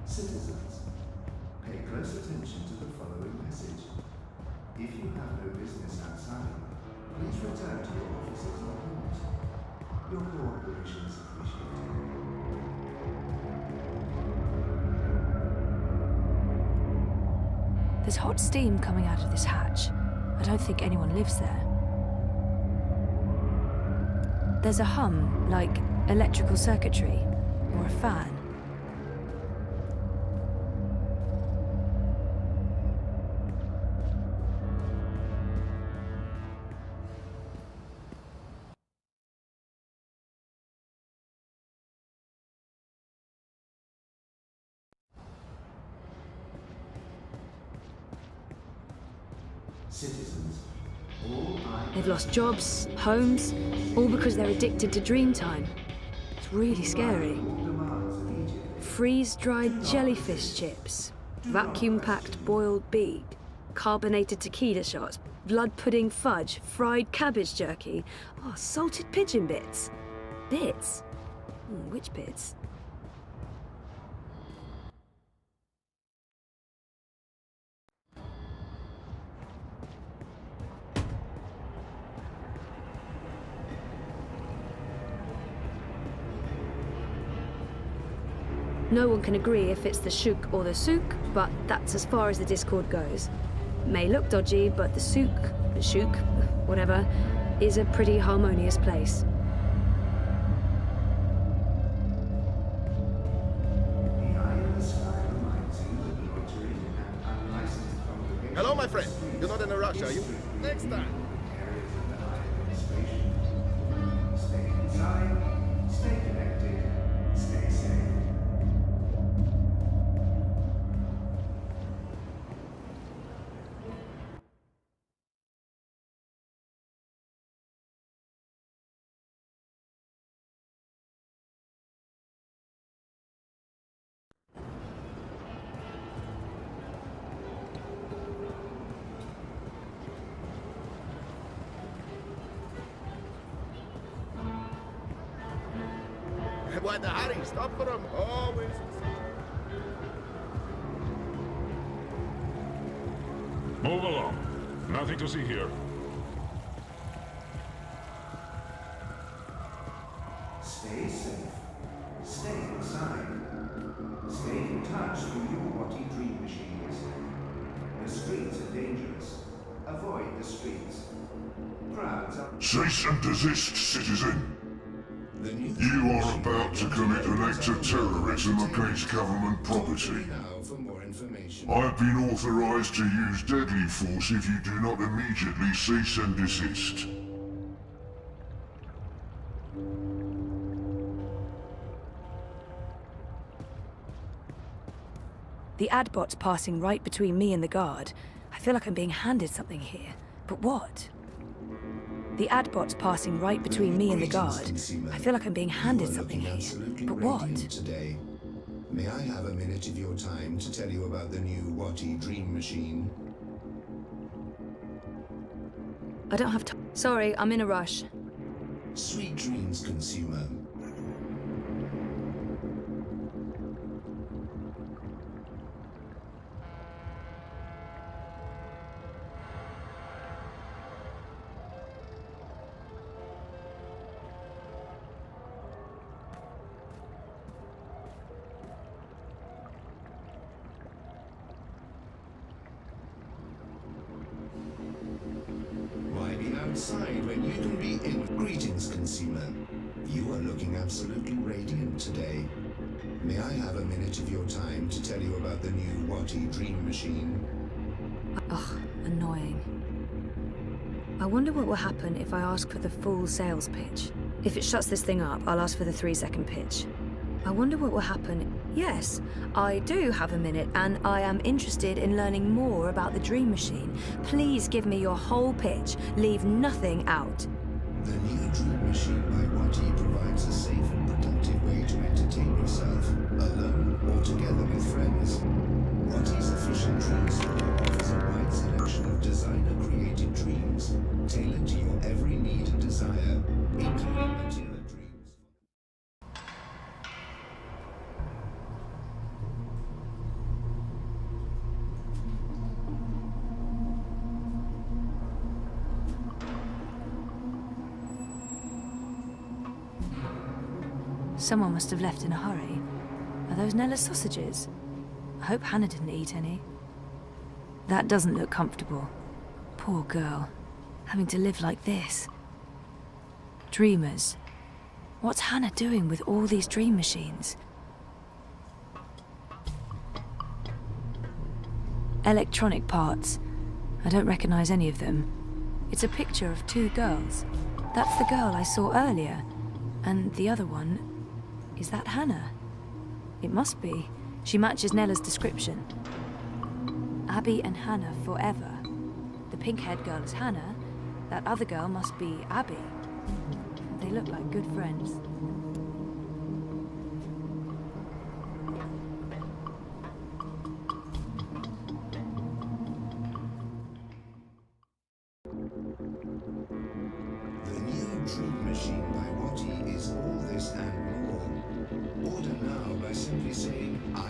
Citizens, pay close attention to the following message. If you have no business outside, please return to your offices or homes. Your cooperation is appreciated. There's hot steam coming out of this hatch. I don't think anyone lives there. There's a hum, like electrical circuitry, or a fan. Citizens, all I They've lost jobs, homes, all because they're addicted to Dreamtime. It's really scary. demands of Egypt. Freeze-dried jellyfish chips, vacuum-packed boiled beet, carbonated tequila shots, blood pudding fudge, fried cabbage jerky, oh, salted pigeon bits. Bits? Which bits? No one can agree if it's the Shuk or the Souk, but that's as far as the Discord goes. May look dodgy, but the Souk, the Shuk, whatever, is a pretty harmonious place. The eye in the sky reminds you that loitering and unlicensed congregations. Hello, my friend. You're not in a rush, are you? Next time. Why the hurry? Stop for him. Always. Move along. Nothing to see here. Stay safe. Stay inside. Stay in touch through your Watty dream machines. The streets are dangerous. Avoid the streets. Crowds are... Cease and desist, citizen. You are about to commit an act of terrorism against government property. I have been authorized to use deadly force if you do not immediately cease and desist. The adbot's passing right between me and the guard. I feel like I'm being handed something here. But what? The adbot's passing right between me and the guard. I feel like I'm being handed something here. But what? Today. May I have a minute of your time to tell you about the new Watty dream machine? I don't have time. Sorry, I'm in a rush. Sweet dreams, consumer. Outside when you can be in. Greetings, consumer. You are looking absolutely radiant today. May I have a minute of your time to tell you about the new Watty dream machine? Ugh, annoying. I wonder what will happen if I ask for the full sales pitch. If it shuts this thing up, I'll ask for the 3-second pitch. I wonder what will happen. Yes, I do have a minute, and I am interested in learning more about the Dream Machine. Please give me your whole pitch. Leave nothing out. The new Dream Machine by Watty provides a safe and productive way to entertain yourself, alone or together with friends. Watty's efficient dream store offers a wide selection of designer-created dreams, tailored to your every need and desire, including material. Someone must have left in a hurry. Are those Nella's sausages? I hope Hannah didn't eat any. That doesn't look comfortable. Poor girl, having to live like this. Dreamers. What's Hannah doing with all these dream machines? Electronic parts. I don't recognize any of them. It's a picture of 2 girls. That's the girl I saw earlier. And the other one... Is that Hannah? It must be. She matches Nella's description. Abby and Hannah forever. The pink-haired girl is Hannah. That other girl must be Abby. They look like good friends. The new Dream Machine by Watty is all this and more. Order now by simply saying I...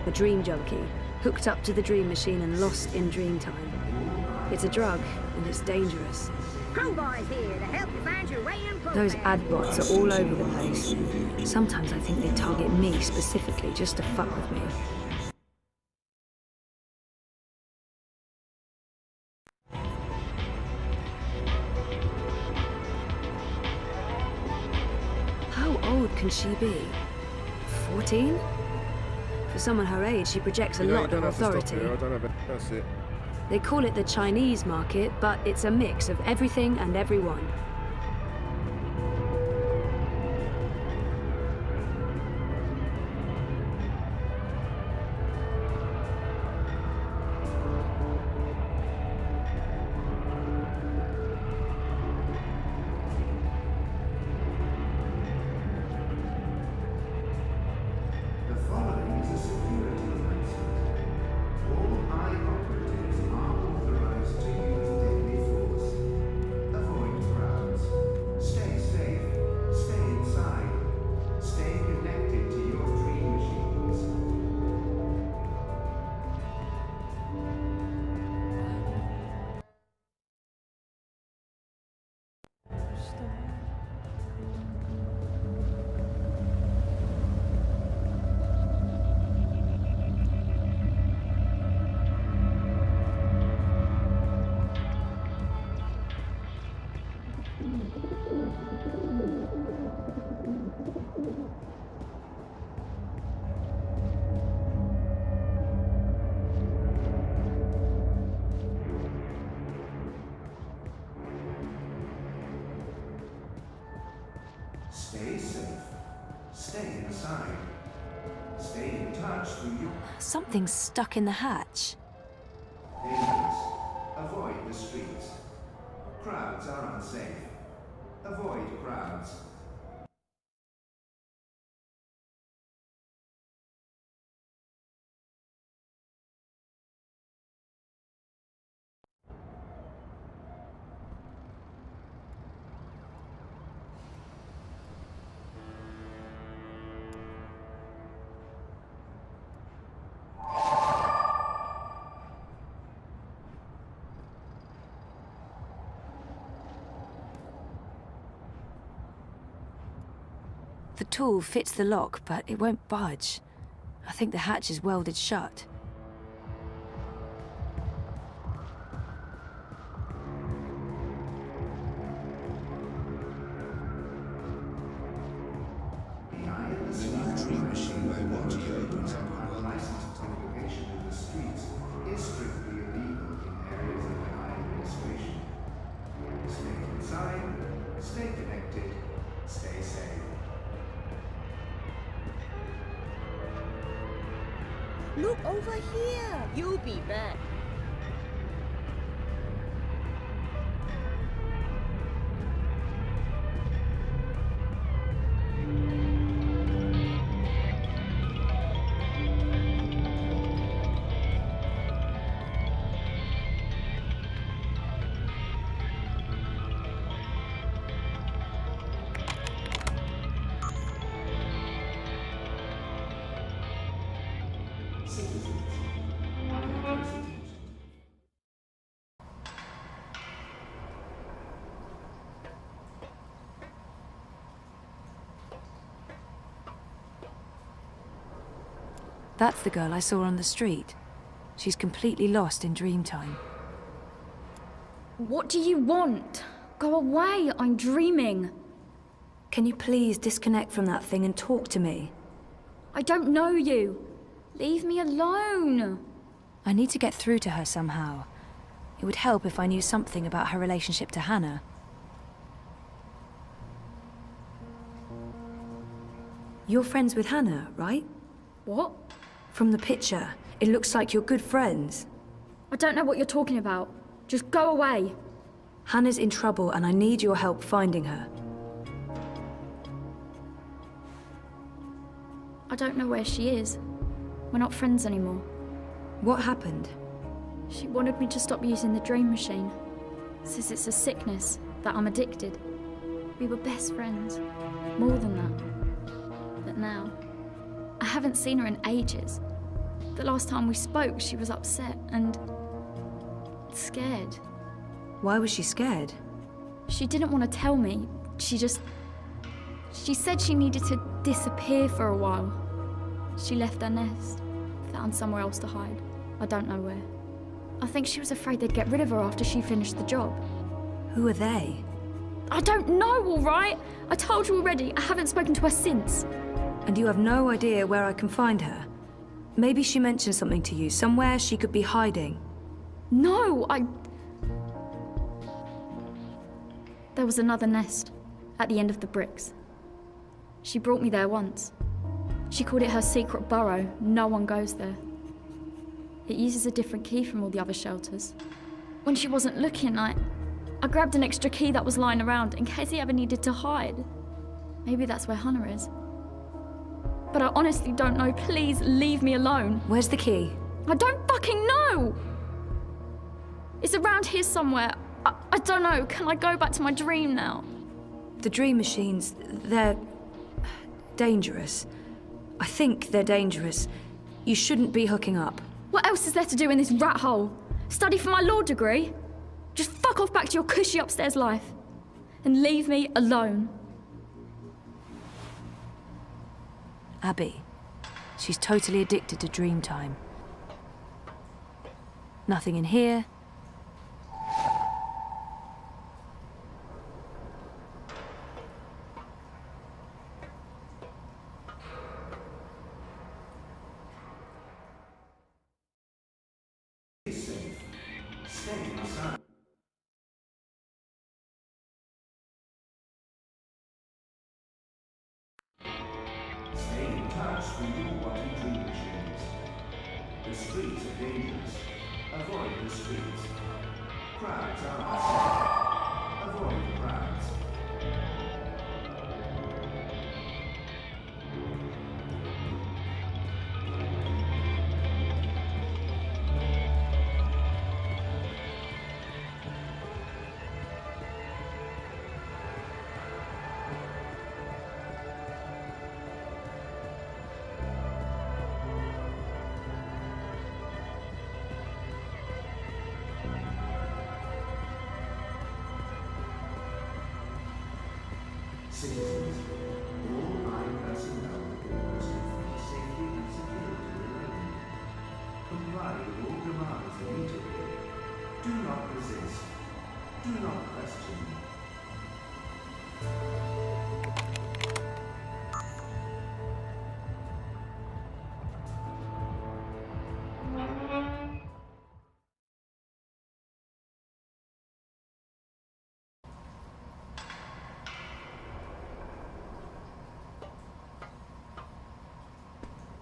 A dream junkie, hooked up to the dream machine and lost in dream time. It's a drug, and it's dangerous. Crowbar's here to help you find your way in. Those adbots are all over the place. Sometimes I think they target me specifically just to fuck with me. How old can she be? 14? For someone her age, she projects a lot of authority. That's it. They call it the Chinese market, but it's a mix of everything and everyone. Stay safe. Stay inside. Stay in touch through your... Something's stuck in the hatch. Dangerous. Avoid the streets. Crowds are unsafe. Avoid crowds. The tool fits the lock, but it won't budge. I think the hatch is welded shut. The new dream machine by what he opens up unlicensed congregation in the streets is strictly illegal in areas of the high administration. Stay inside, stay connected, stay safe. Look over here. You'll be back. That's the girl I saw on the street. She's completely lost in Dreamtime. What do you want? Go away, I'm dreaming. Can you please disconnect from that thing and talk to me? I don't know you. Leave me alone. I need to get through to her somehow. It would help if I knew something about her relationship to Hannah. You're friends with Hannah, right? What? From the picture, it looks like you're good friends. I don't know what you're talking about. Just go away. Hannah's in trouble and I need your help finding her. I don't know where she is. We're not friends anymore. What happened? She wanted me to stop using the dream machine. Says it's a sickness, that I'm addicted. We were best friends. More than that. But now, I haven't seen her in ages. The last time we spoke, she was upset and scared. Why was she scared? She didn't want to tell me. She said she needed to disappear for a while. She left her nest, found somewhere else to hide. I don't know where. I think she was afraid they'd get rid of her after she finished the job. Who are they? I don't know, all right? I told you already, I haven't spoken to her since. And you have no idea where I can find her? Maybe she mentioned something to you, somewhere she could be hiding. No, There was another nest, at the end of the bricks. She brought me there once. She called it her secret burrow. No one goes there. It uses a different key from all the other shelters. When she wasn't looking, I grabbed an extra key that was lying around in case he ever needed to hide. Maybe that's where Hannah is. But I honestly don't know. Please leave me alone. Where's the key? I don't fucking know! It's around here somewhere. I don't know. Can I go back to my dream now? The dream machines, they're dangerous. I think they're dangerous. You shouldn't be hooking up. What else is there to do in this rat hole? Study for my law degree? Just fuck off back to your cushy upstairs life. And leave me alone. Abby. She's totally addicted to Dreamtime. Nothing in here. Stay inside. dangerous. Avoid the streets. Crowds are hostile. Avoid crowds. Citizens, all I personnel must inform safety and security related. Comply with all demands immediately. Do not resist. Do not question.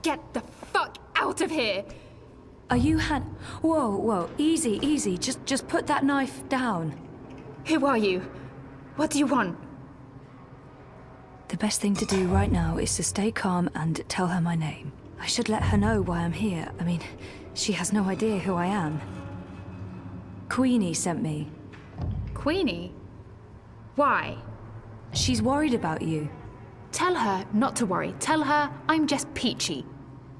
Get the fuck out of here! Are you Whoa, whoa, easy, easy. Just put that knife down. Who are you? What do you want? The best thing to do right now is to stay calm and tell her my name. I should let her know why I'm here. I mean, she has no idea who I am. Queenie sent me. Queenie? Why? She's worried about you. Tell her not to worry. Tell her I'm just peachy.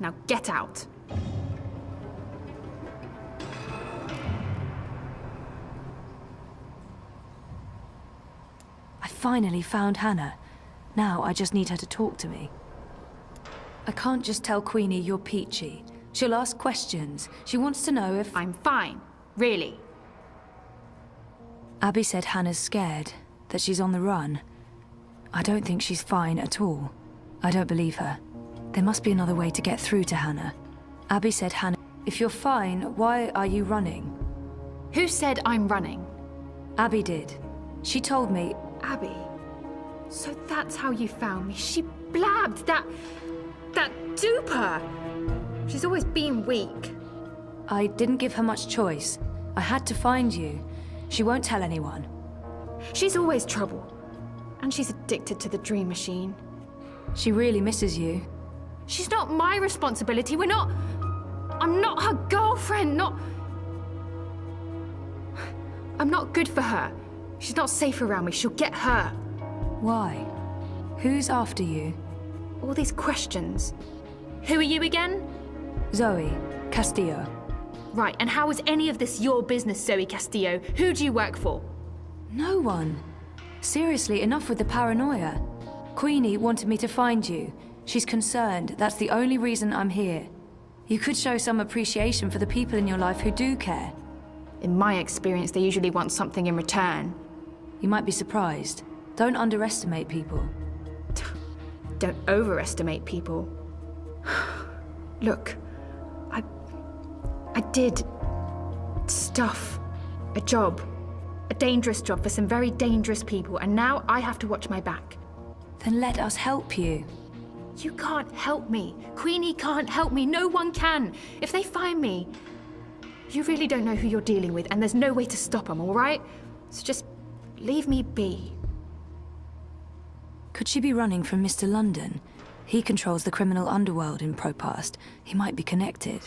Now get out. I finally found Hannah. Now I just need her to talk to me. I can't just tell Queenie you're peachy. She'll ask questions. She wants to know if... I'm fine. Really. Abby said Hannah's scared, that she's on the run. I don't think she's fine at all. I don't believe her. There must be another way to get through to Hannah. Abby said, Hannah, if you're fine, why are you running? Who said I'm running? Abby did. She told me... Abby? So that's how you found me. She blabbed that duper! She's always been weak. I didn't give her much choice. I had to find you. She won't tell anyone. She's always trouble. And she's addicted to the dream machine. She really misses you. She's not my responsibility. I'm not her girlfriend, I'm not good for her. She's not safe around me. She'll get hurt. Why? Who's after you? All these questions. Who are you again? Zoe Castillo. Right, and how is any of this your business, Zoe Castillo? Who do you work for? No one. Seriously, enough with the paranoia. Queenie wanted me to find you. She's concerned. That's the only reason I'm here. You could show some appreciation for the people in your life who do care. In my experience, they usually want something in return. You might be surprised. Don't underestimate people. Don't overestimate people. Look, I did stuff. A job. A dangerous job for some very dangerous people, and now I have to watch my back. Then let us help you. You can't help me. Queenie can't help me. No one can. If they find me, you really don't know who you're dealing with, and there's no way to stop them, all right? So just leave me be. Could she be running from Mr. London? He controls the criminal underworld in Propast. He might be connected.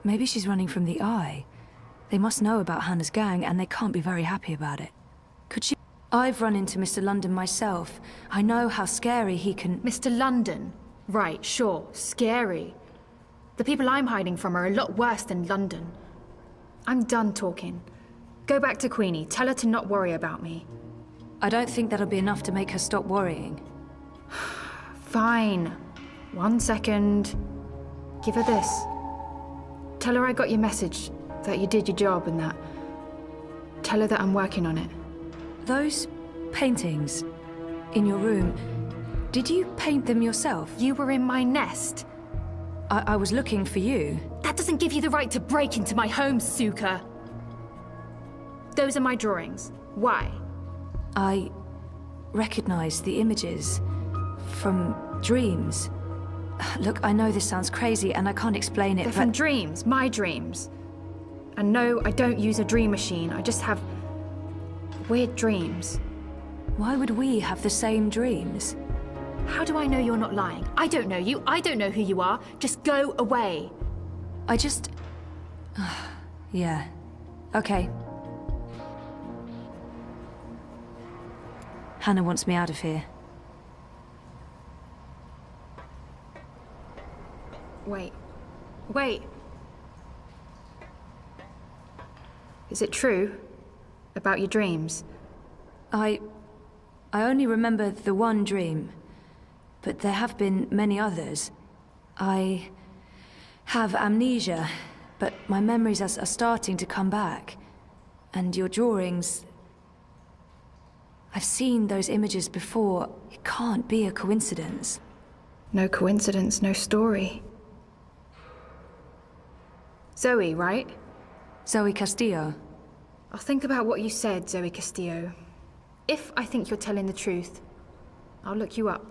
Maybe she's running from the Eye. They must know about Hannah's gang, and they can't be very happy about it. Could she... I've run into Mr. London myself. I know how scary he can... Mr. London? Right, sure. Scary. The people I'm hiding from are a lot worse than London. I'm done talking. Go back to Queenie. Tell her to not worry about me. I don't think that'll be enough to make her stop worrying. Fine. 1 second. Give her this. Tell her I got your message, that you did your job and that. Tell her that I'm working on it. Those paintings in your room, did you paint them yourself? You were in my nest. I was looking for you. That doesn't give you the right to break into my home, Suka. Those are my drawings. Why? I recognized the images from dreams. Look, I know this sounds crazy and I can't explain it, They're from dreams, my dreams. And no, I don't use a dream machine. I just have weird dreams. Why would we have the same dreams? How do I know you're not lying? I don't know you. I don't know who you are. Just go away. I just... yeah. Okay. Hannah wants me out of here. Wait. Wait. Is it true? About your dreams? I only remember the one dream. But there have been many others. I have amnesia, but my memories are starting to come back. And your drawings... I've seen those images before. It can't be a coincidence. No coincidence, no story. Zoe, right? Zoe Castillo. I'll think about what you said, Zoe Castillo. If I think you're telling the truth, I'll look you up.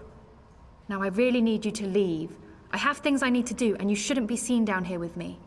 Now I really need you to leave. I have things I need to do, and you shouldn't be seen down here with me.